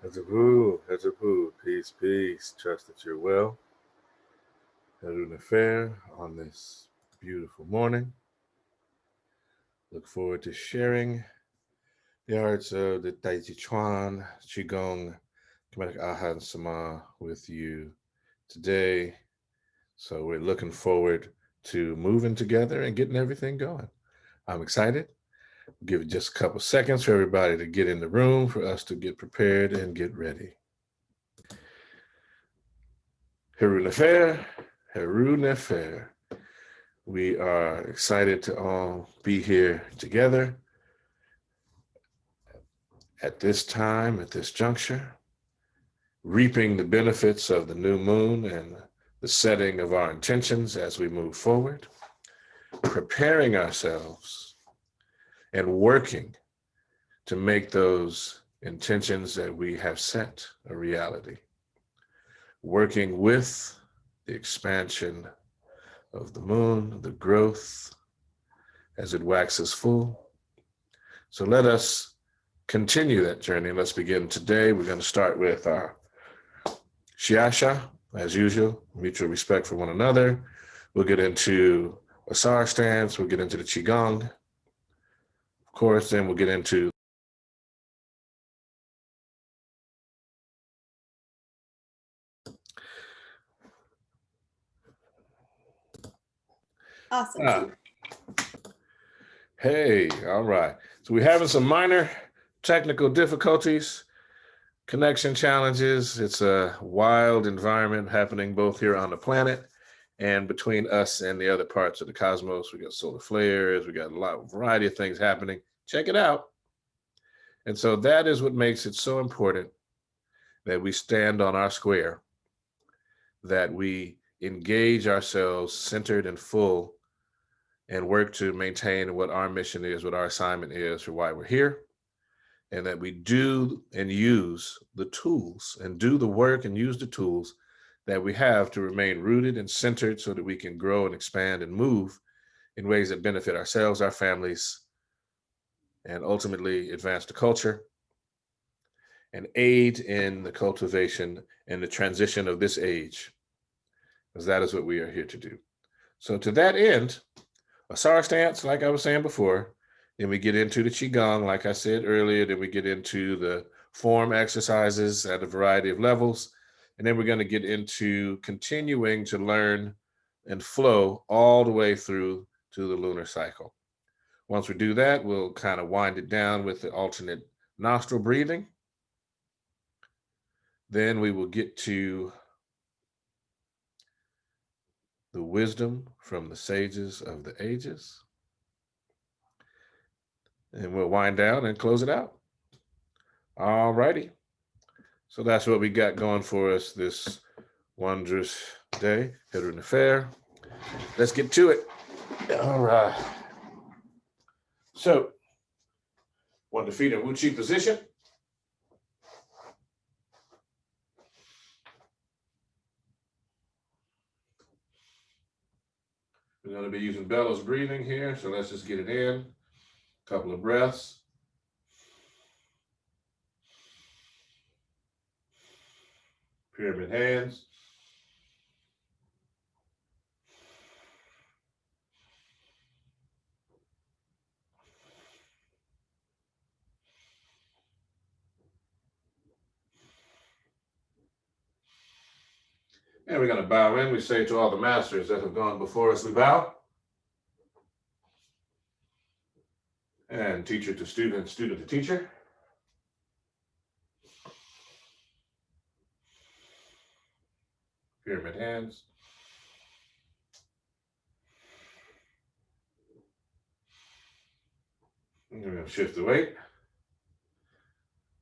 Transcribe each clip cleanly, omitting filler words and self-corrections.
Hezabu, peace, peace. Trust that you're well. Had an affair on this beautiful morning. Look forward to sharing the arts of the Taijiquan, Qigong, Kemetic Ahan Sama with you today. So we're looking forward to moving together and getting everything going. I'm excited. Give it just a couple seconds for everybody to get in the room for us to get prepared and get ready. Heru Nefer, Heru Nefer. We are excited to all be here together at this time, at this juncture, reaping the benefits of the new moon and the setting of our intentions as we move forward, preparing ourselves and working to make those intentions that we have set a reality, working with the expansion of the moon, the growth as it waxes full. So let us continue that journey. Let's begin today. We're going to start with our Shiasha, as usual, mutual respect for one another. We'll get into Asar Stance. We'll get into the Qigong. Of course, then we'll get into Awesome. Hey, all right. So we're having some minor technical difficulties, connection challenges. It's a wild environment happening both here on the planet and between us and the other parts of the cosmos. We got solar flares. We got a variety of things happening. Check it out. And so that is what makes it so important that we stand on our square, that we engage ourselves centered and full and work to maintain what our mission is, what our assignment is for why we're here, and that we do and use the tools and do the work and use the tools that we have to remain rooted and centered so that we can grow and expand and move in ways that benefit ourselves, our families, and ultimately advance the culture and aid in the cultivation and the transition of this age, because that is what we are here to do. So to that end, Asar Stance, like I was saying before, then we get into the Qigong, like I said earlier, then we get into the form exercises at a variety of levels, and then we're going to get into continuing to learn and flow all the way through to the lunar cycle. Once we do that, we'll kind of wind it down with the alternate nostril breathing. Then we will get to the wisdom from the sages of the ages. And we'll wind down and close it out. All righty. So that's what we got going for us this wondrous day, Heru Nefer. Let's get to it. All right. So, 1 feet in Wuchi position. We're going to be using bellows breathing here, so let's just get it in. A couple of breaths. Pyramid hands. And we're going to bow in. We say to all the masters that have gone before us, we bow. And teacher to student, student to teacher. Pyramid hands. And we're going to shift the weight.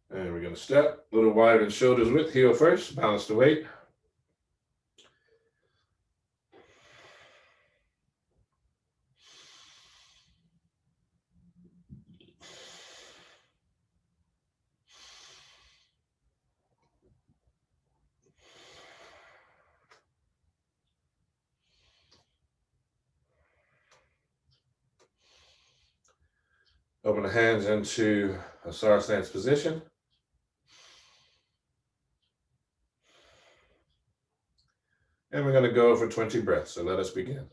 And we're going to step a little wider than shoulders width, heel first, balance the weight. Open the hands into Asar Stance position. And we're going to go for 20 breaths. So let us begin.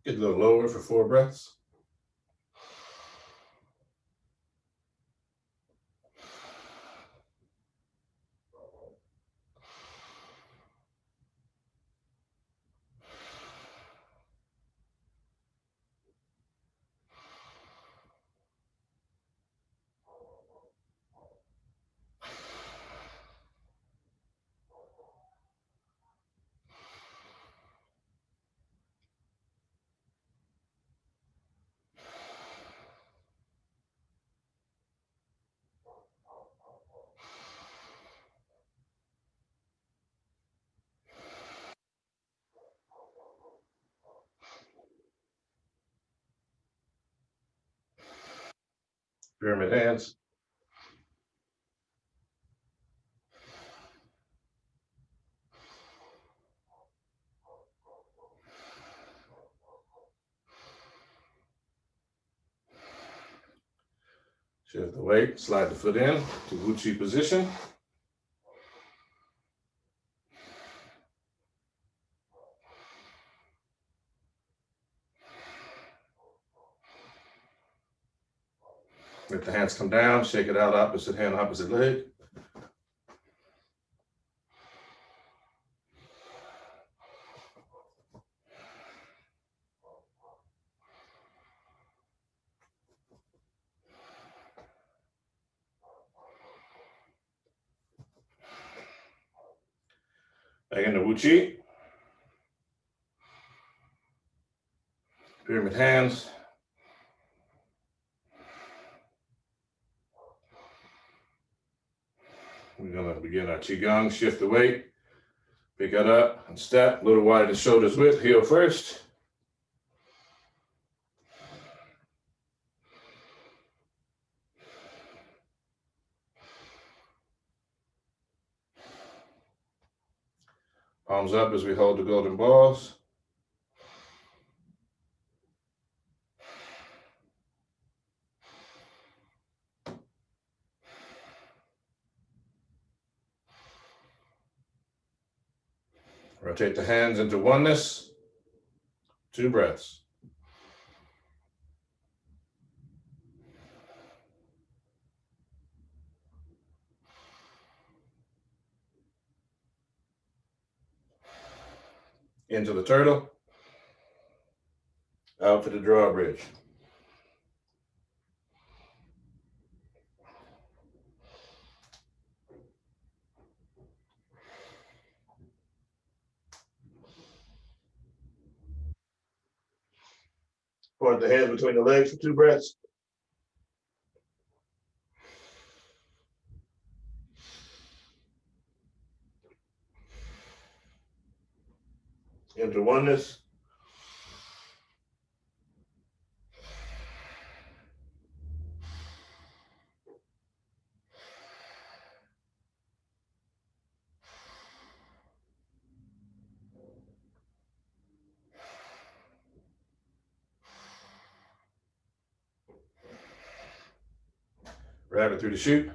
Get a little lower for 4 breaths. Pyramid hands. Shift the weight, slide the foot in to Wuchi position. Let the hands come down, shake it out, opposite hand, opposite leg. Back into Wuchi. Pyramid hands. We're gonna begin our Qigong, shift the weight, pick it up and step, a little wider than shoulders width, heel first. Palms up as we hold the golden balls. Rotate the hands into oneness. 2 breaths. Into the turtle. Out to the drawbridge. Point the hands between the legs for 2 breaths. Into oneness. Rabbit through the chute.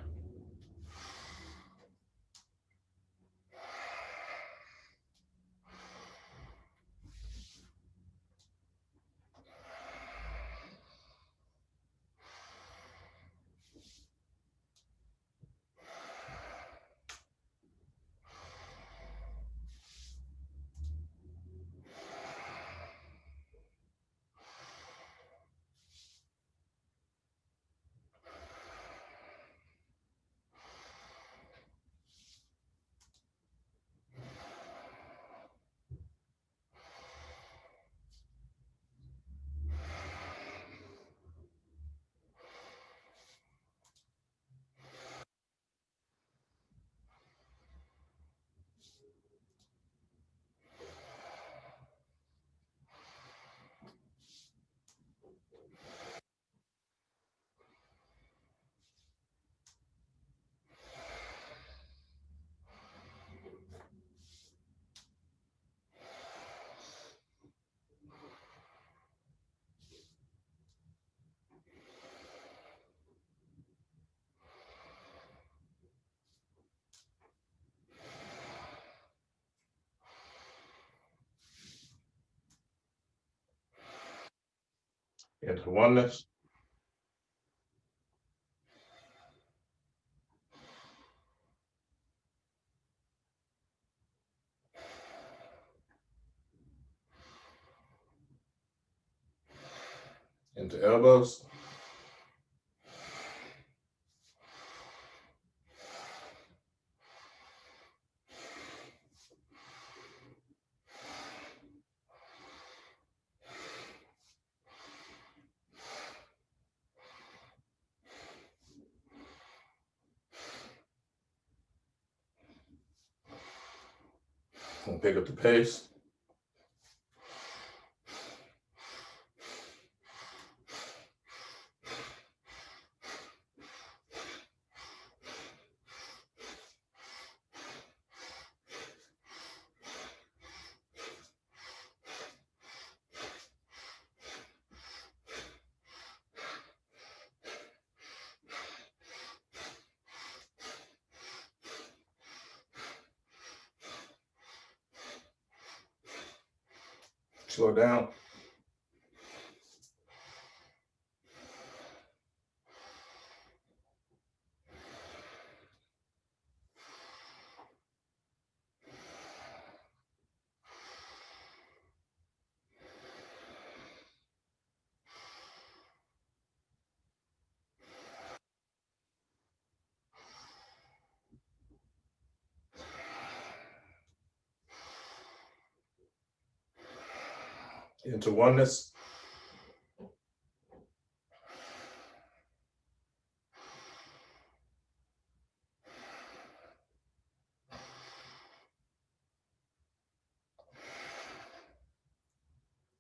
Into oneness. Into elbows. And pick up the pace. Slow down. Into oneness.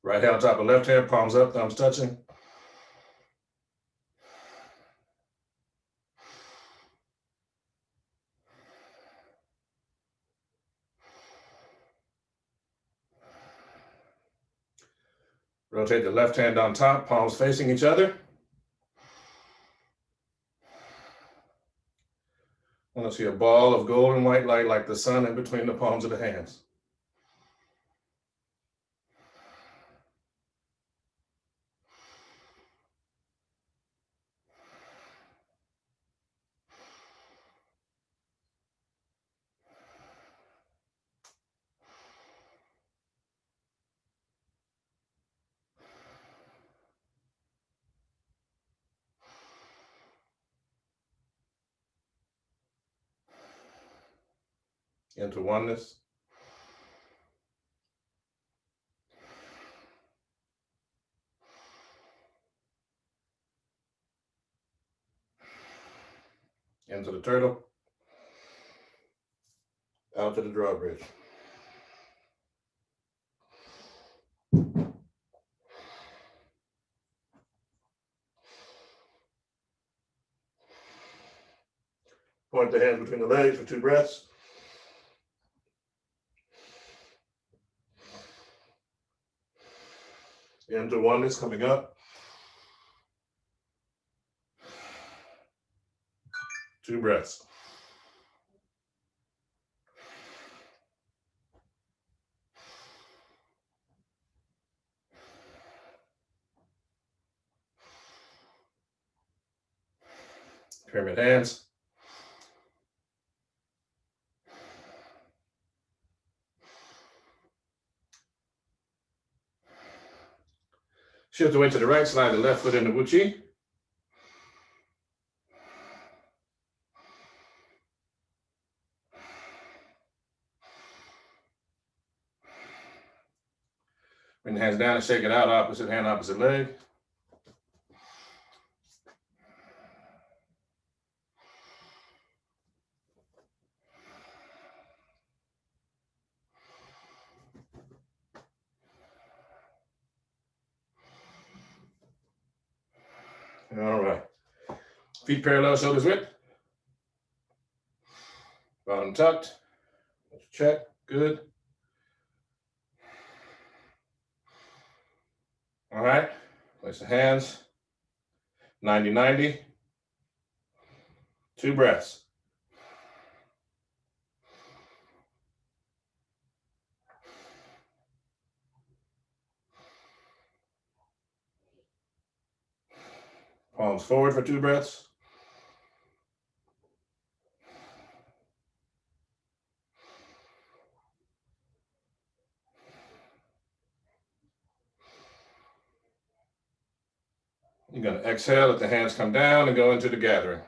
Right hand on top of left hand, palms up, thumbs touching. Rotate the left hand on top, palms facing each other. I want to see a ball of golden white light like the sun in between the palms of the hands. Into oneness. Into the turtle. Out to the drawbridge. Point the hands between the legs for 2 breaths. Into oneness coming up. 2 breaths. Pyramid hands. Shift the weight to the right, slide the left foot into Wuchi. Bring the hands down and shake it out, opposite hand, opposite leg. All right. Feet parallel, shoulders width. Bottom tucked. Check. Good. All right. Place the hands. 90-90. 2 breaths. Palms forward for 2 breaths. You're going to exhale, let the hands come down and go into the gathering.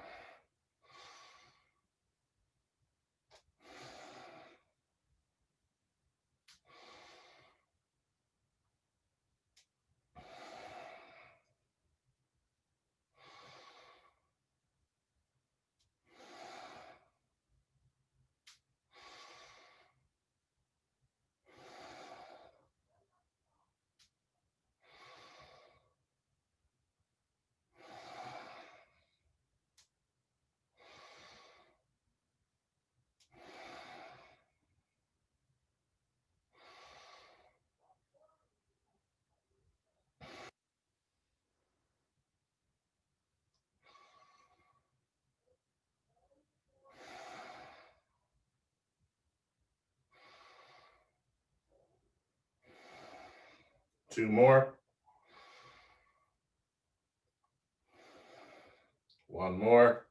Two more. One more.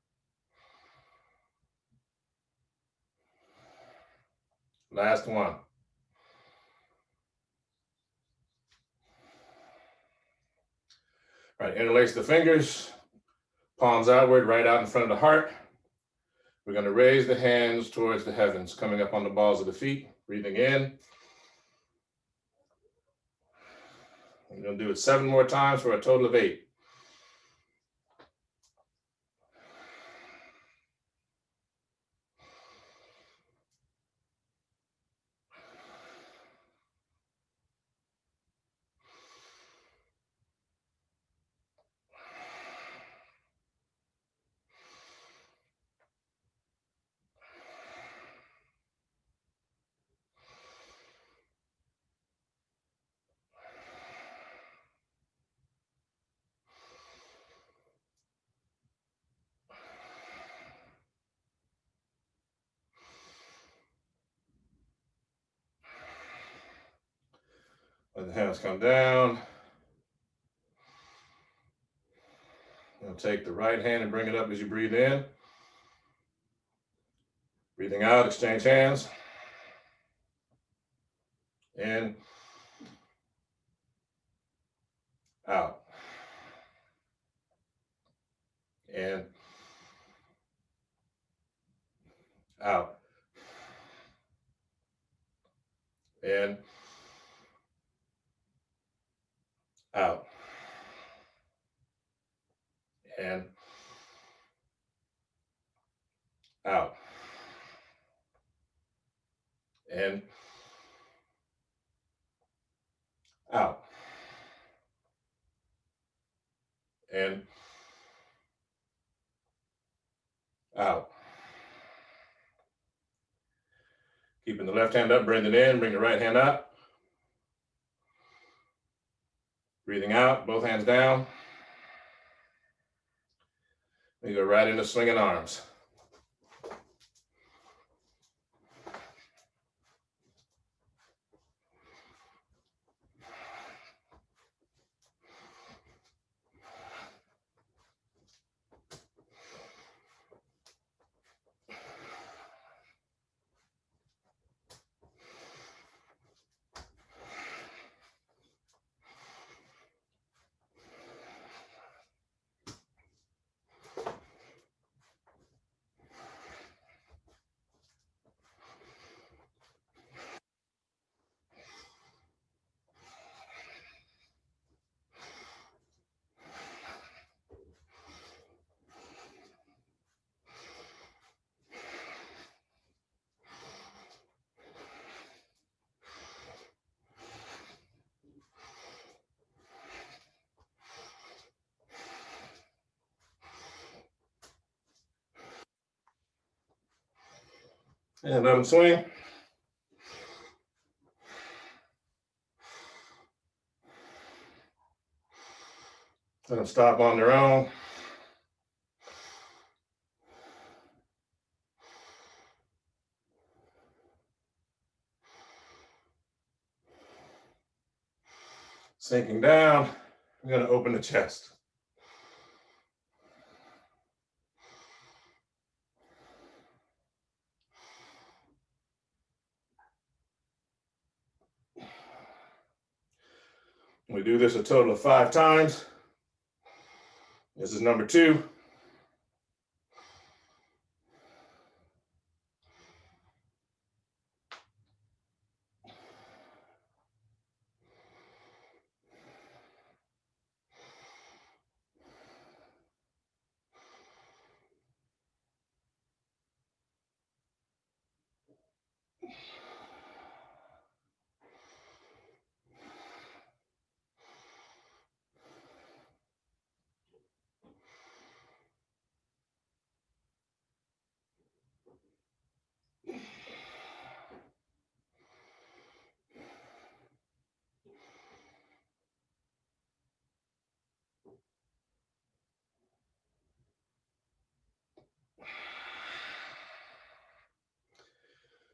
Last one. All right, interlace the fingers, palms outward, right out in front of the heart. We're going to raise the hands towards the heavens, coming up on the balls of the feet, breathing in. We're going to do it 7 more times for a total of 8. Let the hands come down. You'll take the right hand and bring it up as you breathe in. Breathing out, exchange hands. In. Out. In. Out. In. Out. In. Out. In. Out. In. Out. Keeping the left hand up, breathing in, bring the right hand up. Breathing out, both hands down. We go right into swinging arms. And let them swing. Let them stop on their own. Sinking down, we're going to open the chest. We do this a total of 5 times. This is number 2.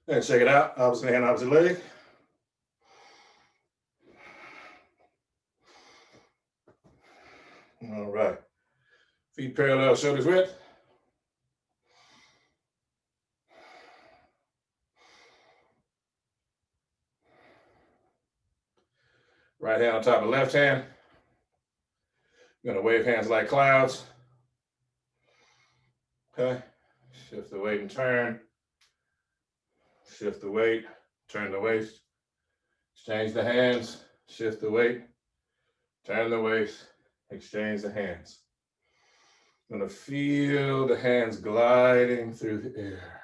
And check it out. Opposite hand, opposite leg. All right. Feet parallel, shoulders width. Right hand on top of left hand. You're going to wave hands like clouds. Okay. Shift the weight and turn. Shift the weight, turn the waist. Exchange the hands. Shift the weight, turn the waist. Exchange the hands. You're going to feel the hands gliding through the air.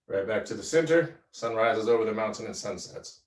Right back to the center. Sun rises over the mountain and sunsets.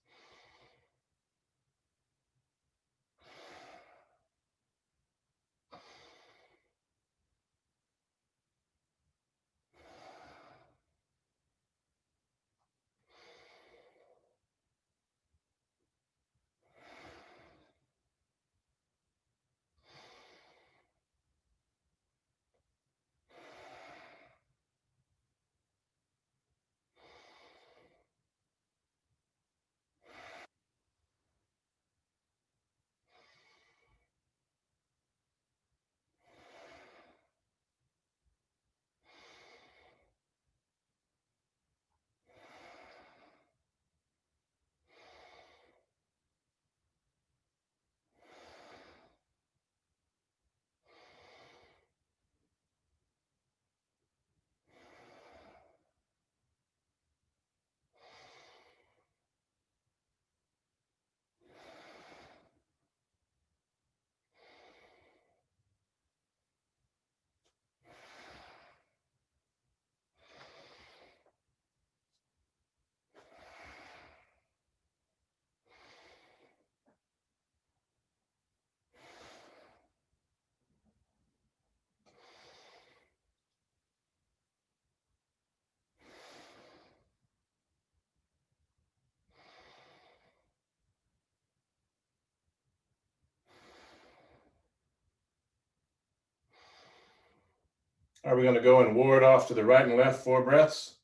Are we going to go and ward off to the right and left 4 breaths?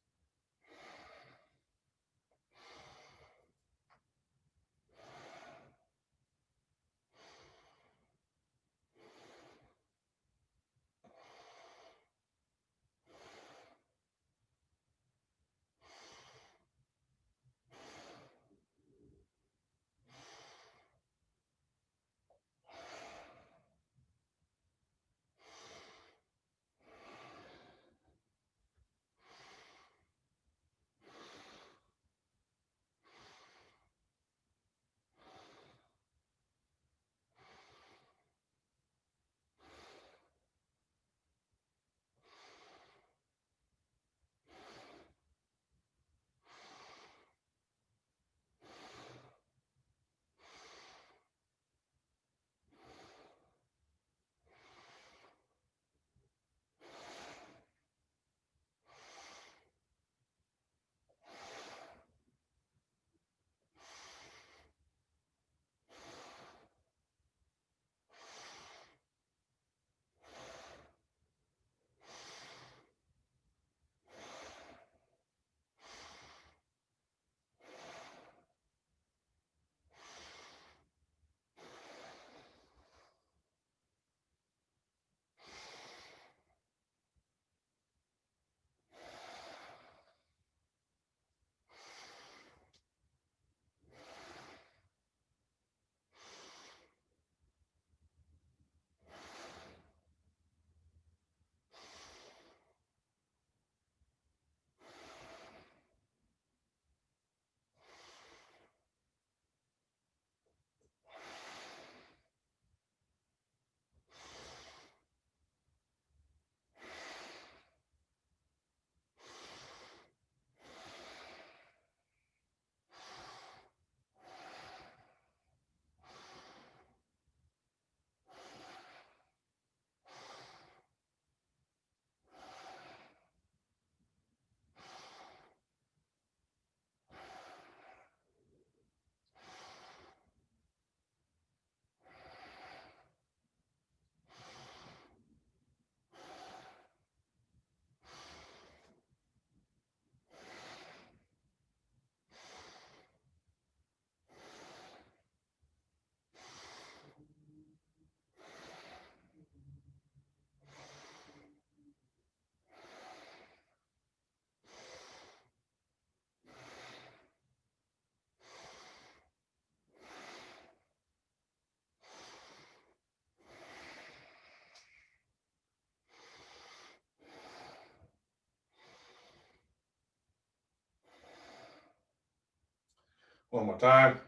One more time.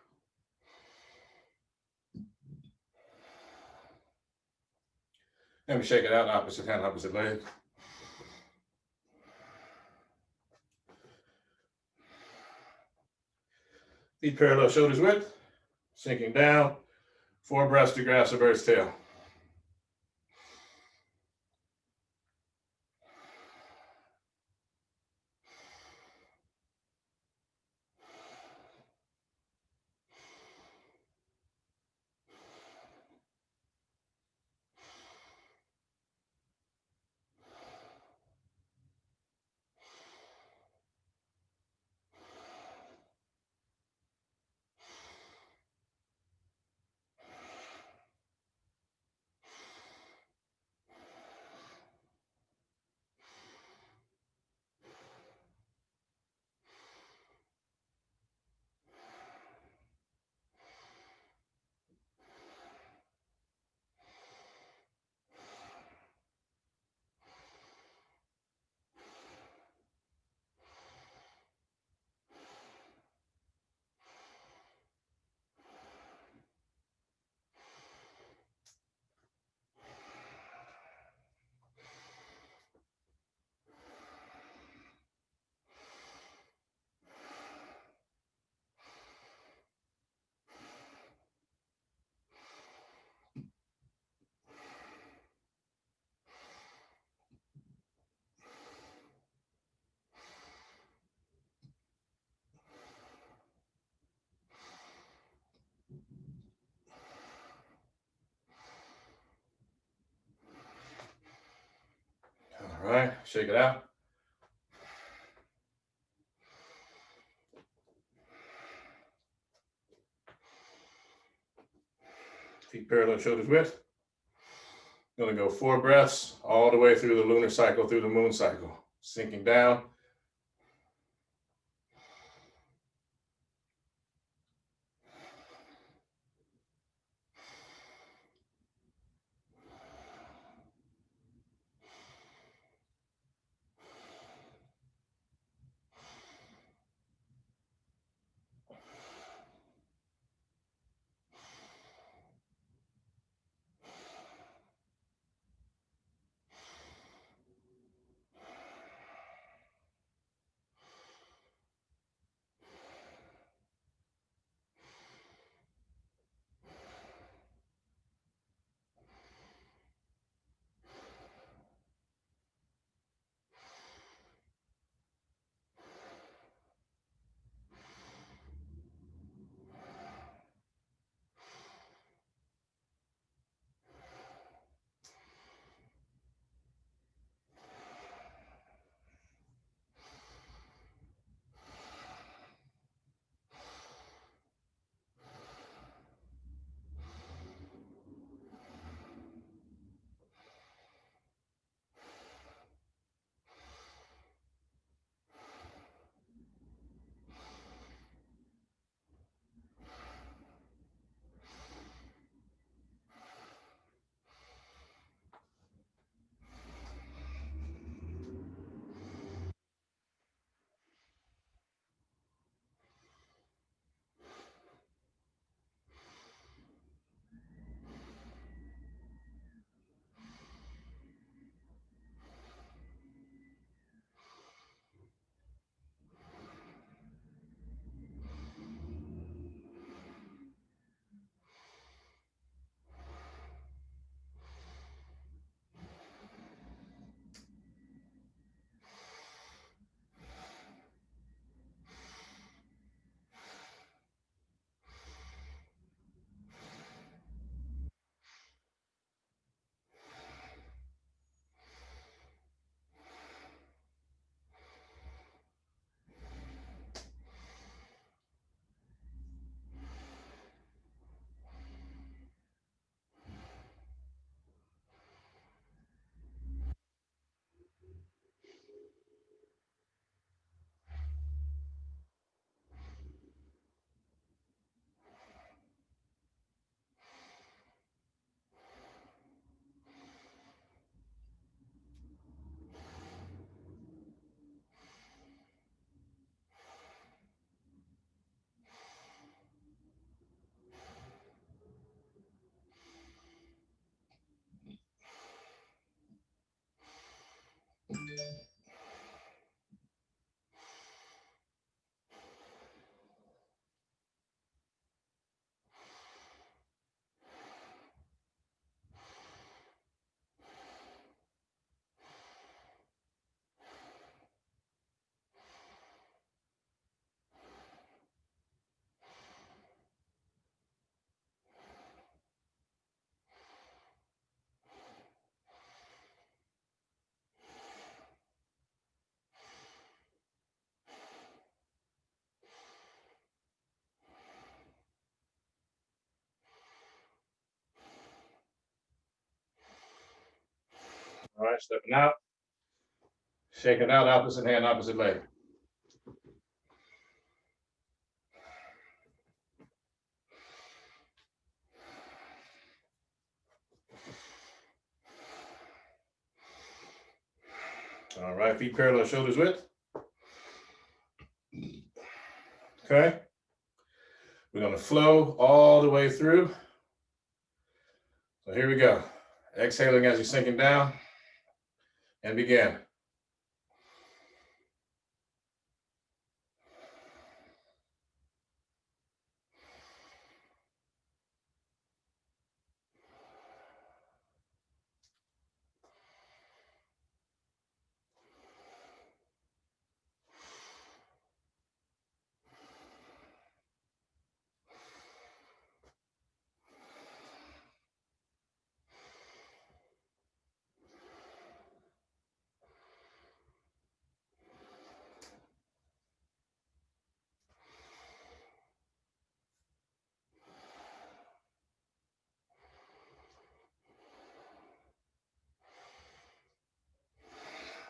And we shake it out, opposite hand, opposite leg. Feet parallel, shoulders width. Sinking down. 4 breaths to grasp a bird's tail. All right, shake it out. Feet parallel, shoulders width. Going to go 4 breaths all the way through the lunar cycle, through the moon cycle. Sinking down. side, stepping out. Shaking out, opposite hand, opposite leg. All right, feet parallel, shoulders width. Okay. We're going to flow all the way through. So here we go. Exhaling as you're sinking down. And begin.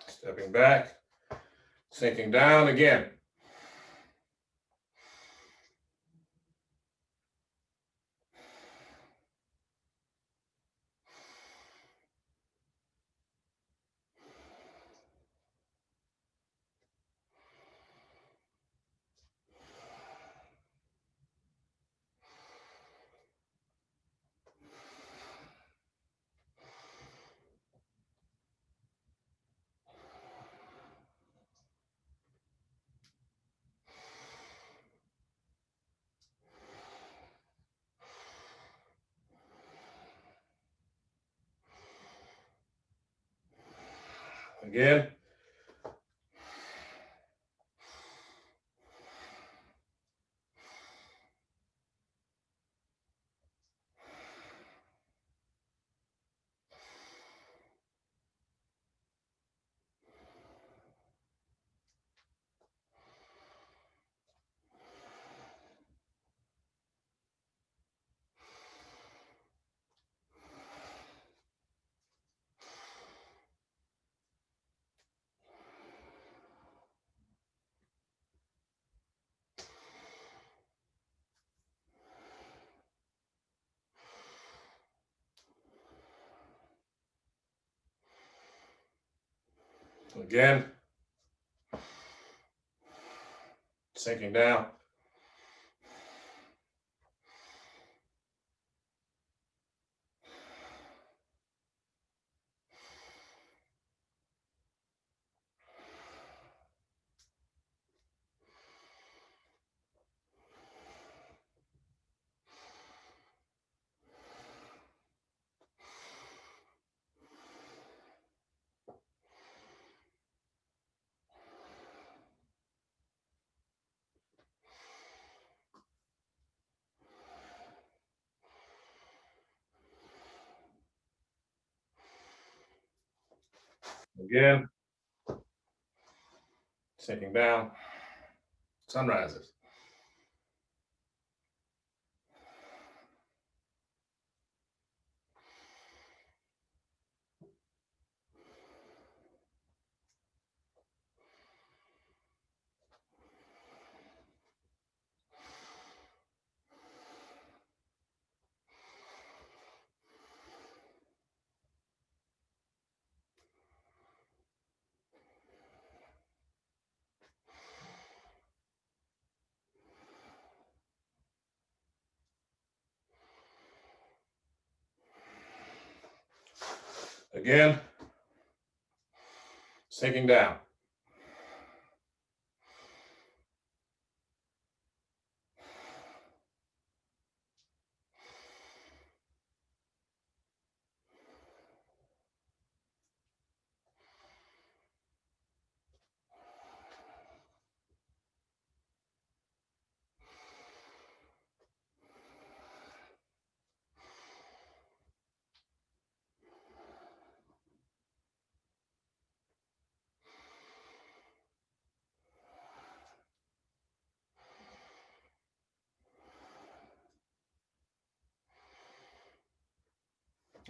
Stepping back, sinking down again. Again. Again. Sinking down. Again. Sinking down. Sun rises. Again. Sinking down.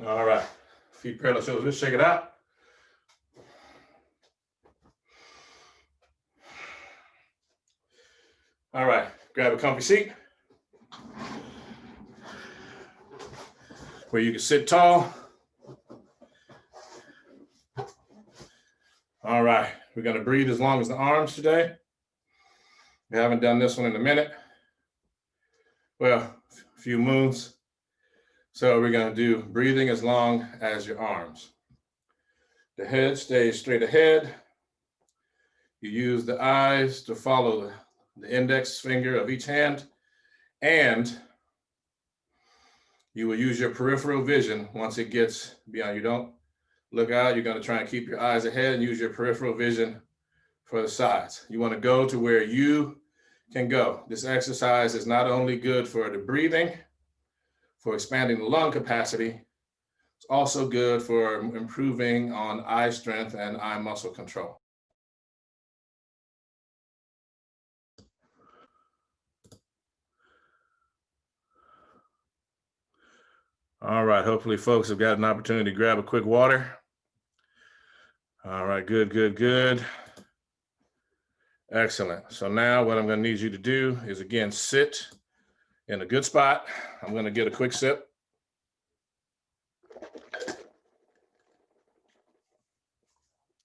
All right. Feet parallel, shoulders width. Shake it out. All right, grab a comfy seat where you can sit tall. All right, we're gonna breathe as long as the arms today. We haven't done this one in a minute. Well, a few moons. So we're gonna do breathing as long as your arms. The head stays straight ahead. You use the eyes to follow the index finger of each hand, and you will use your peripheral vision once it gets beyond. You don't look out. You're going to try and keep your eyes ahead and use your peripheral vision for the sides. You want to go to where you can go. This exercise is not only good for the breathing, for expanding the lung capacity, it's also good for improving on eye strength and eye muscle control. All right, hopefully folks have got an opportunity to grab a quick water. All right, good, good, good. Excellent. So now what I'm going to need you to do is, again, sit in a good spot. I'm going to get a quick sip.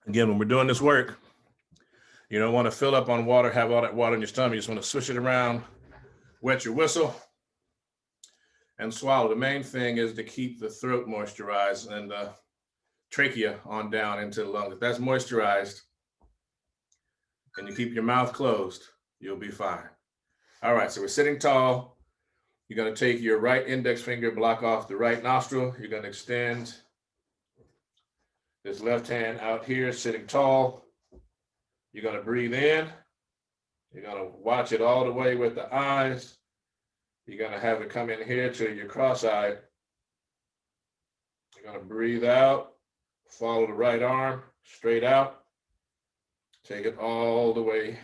Again, when we're doing this work, you don't want to fill up on water, have all that water in your stomach. You just want to swish it around, wet your whistle, and swallow. The main thing is to keep the throat moisturized and the trachea on down into the lungs. If that's moisturized and you keep your mouth closed, you'll be fine. All right, so we're sitting tall. You're going to take your right index finger, block off the right nostril. You're going to extend this left hand out here, sitting tall. You're going to breathe in. You're going to watch it all the way with the eyes. You're going to have it come in here till you're cross-eyed. You're going to breathe out. Follow the right arm straight out. Take it all the way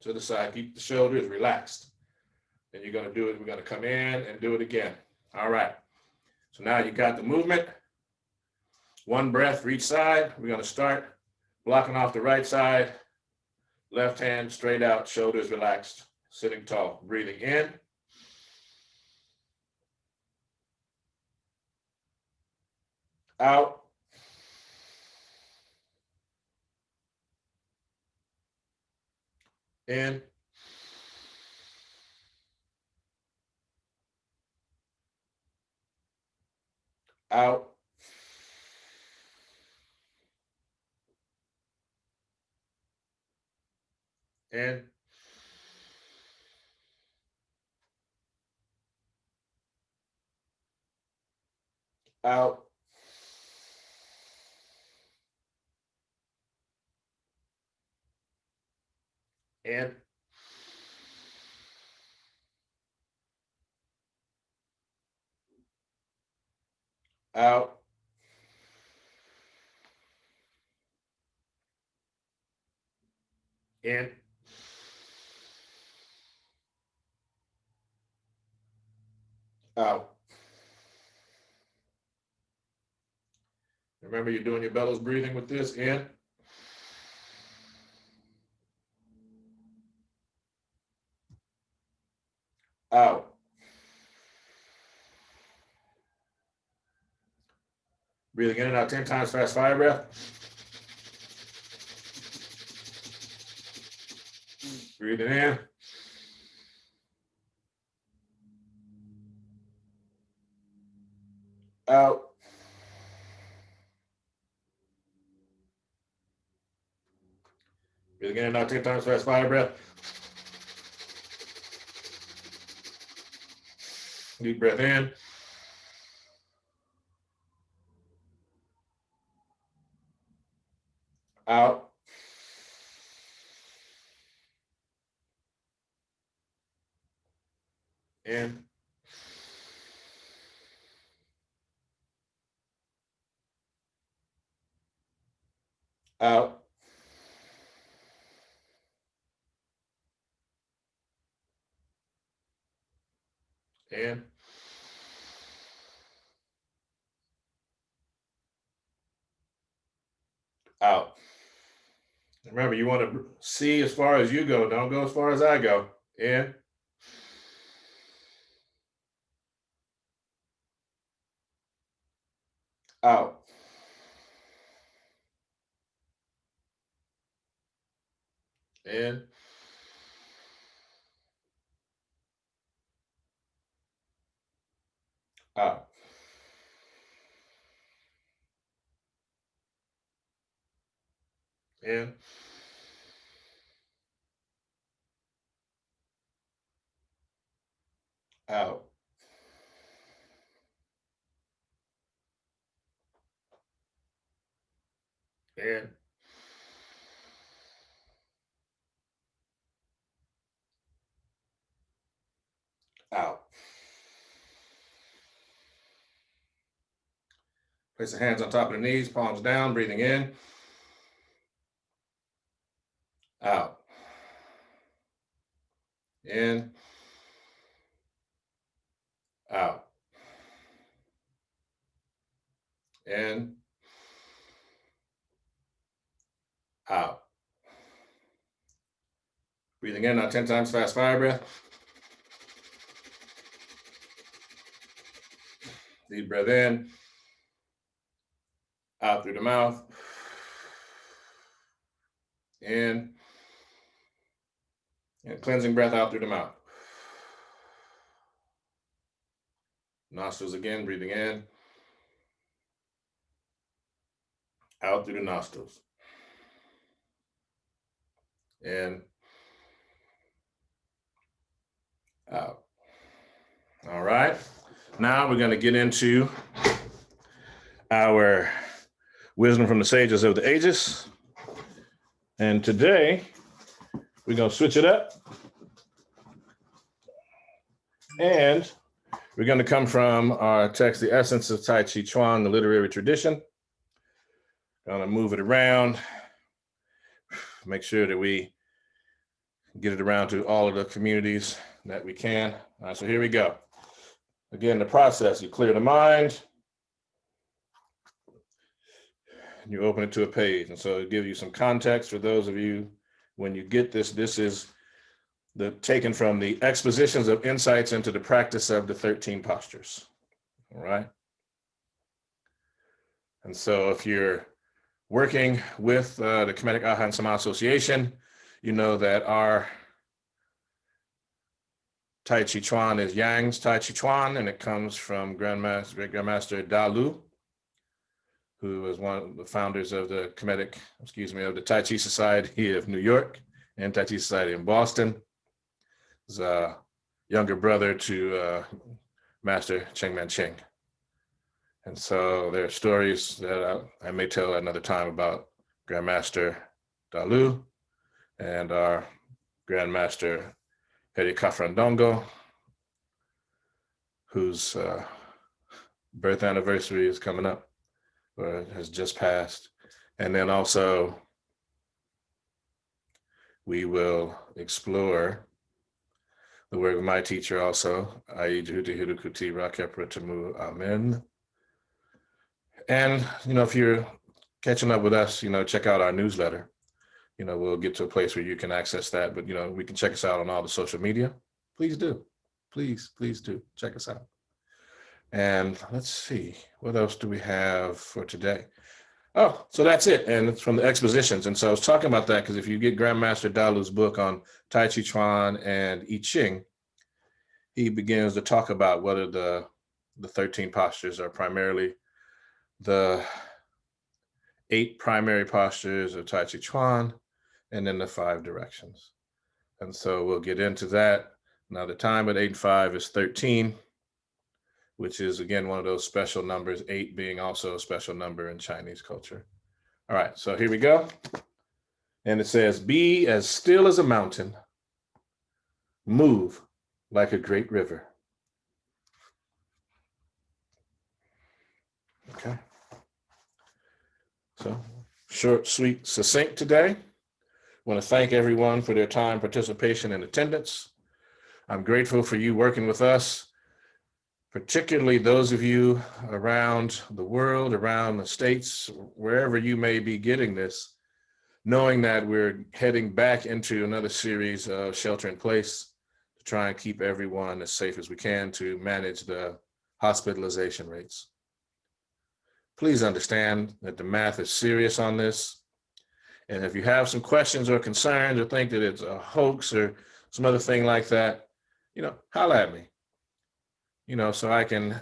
to the side. Keep the shoulders relaxed. Then you're going to do it. We're going to come in and do it again. All right. So now you got the movement. One breath for each side. We're going to start blocking off the right side. Left hand straight out, shoulders relaxed, sitting tall. Breathing in. Out. In. Out. In. Out. In. Out. In. Out. Remember, you're doing your bellows breathing with this. In. Out. Breathing in and out 10 times fast fire breath. Breathing in. Out. Breathing in and out 10 times fast fire breath. Deep breath in. Out. In. Out. In. Out. Remember, you want to see as far as you go. Don't go as far as I go. In. Out. In. Out. In. Out. In. Out. Place the hands on top of the knees, palms down, breathing in. Out. In. Out. In. Out. Breathing in now 10 times fast fire breath. Deep breath in. Out through the mouth. In. And cleansing breath out through the mouth. Nostrils again, breathing in. Out through the nostrils. In. Out. All right. Now we're going to get into our wisdom from the sages of the ages. And today we're going to switch it up. And we're going to come from our text, The Essence of Taijiquan, the Literary Tradition. Going to move it around, make sure that we get it around to all of the communities that we can. All right, so here we go. Again, the process, you clear the mind, and you open it to a page. And so it gives you some context for those of you, when you get this, this is taken from the expositions of insights into the practice of the 13 postures, all right? And so if you're working with the Kemetic Aha and Sama Association, you know that our Tai Chi Chuan is Yang's Tai Chi Chuan, and it comes from Great Grandmaster Da Lu, who was one of the founders of the of the Tai Chi Society of New York and Tai Chi Society in Boston. He's a younger brother to Master Cheng Man Ching. And so there are stories that I may tell another time about Grandmaster Da Lu and our Grandmaster Heri Kafrandongo, whose birth anniversary is coming up, or has just passed. And then also, we will explore the work of my teacher also, Ai Juhuti Hirukuti Rakepra Tamu Amen. And, if you're catching up with us, check out our newsletter. We'll get to a place where you can access that, but, we can check us out on all the social media. Please do. Please do check us out. And let's see, what else do we have for today? Oh, so that's it. And it's from the expositions. And so I was talking about that because if you get Grandmaster Dalu's book on Tai Chi Chuan and I Ching, he begins to talk about whether the 13 postures are primarily the 8 primary postures of Tai Chi Chuan and then the 5 directions. And so we'll get into that. Now the time at 8 and 5 is 13, which is again one of those special numbers, 8 being also a special number in Chinese culture. All right, so here we go. And it says, be as still as a mountain, move like a great river. Okay. So short, sweet, succinct today. I want to thank everyone for their time, participation, and attendance. I'm grateful for you working with us, particularly those of you around the world, around the States, wherever you may be getting this, knowing that we're heading back into another series of shelter in place. try and keep everyone as safe as we can to manage the hospitalization rates. Please understand that the math is serious on this. And if you have some questions or concerns or think that it's a hoax or some other thing like that, holla at me, so I can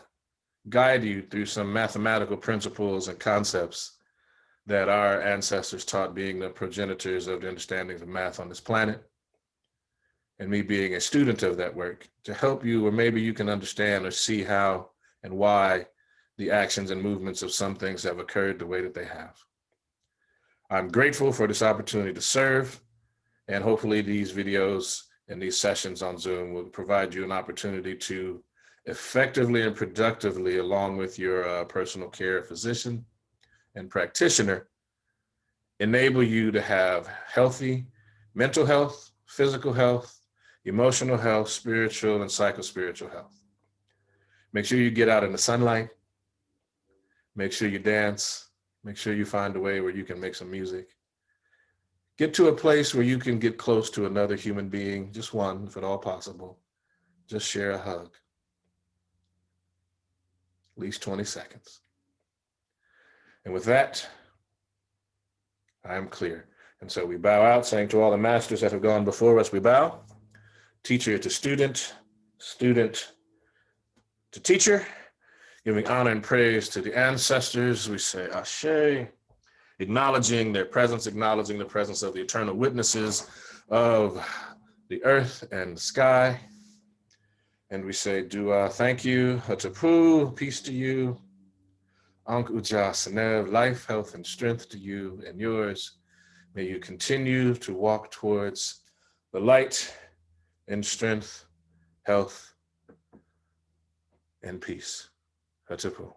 guide you through some mathematical principles and concepts that our ancestors taught, being the progenitors of the understanding of math on this planet, and me being a student of that work to help you, or maybe you can understand or see how and why the actions and movements of some things have occurred the way that they have. I'm grateful for this opportunity to serve, and hopefully these videos and these sessions on Zoom will provide you an opportunity to effectively and productively, along with your personal care physician and practitioner, enable you to have healthy mental health, physical health, emotional health, spiritual and psychospiritual health. Make sure you get out in the sunlight. Make sure you dance. Make sure you find a way where you can make some music. Get to a place where you can get close to another human being, just one, if at all possible. Just share a hug. At least 20 seconds. And with that, I am clear. And so we bow out, saying to all the masters that have gone before us, we bow. Teacher to student, student to teacher, giving honor and praise to the ancestors. We say Ashe, acknowledging their presence, acknowledging the presence of the eternal witnesses of the earth and the sky. And we say dua, thank you, Hatapu, peace to you, Ankh Uja Sanev, life, health, and strength to you and yours. May you continue to walk towards the light and strength, health, and peace. Hatapu.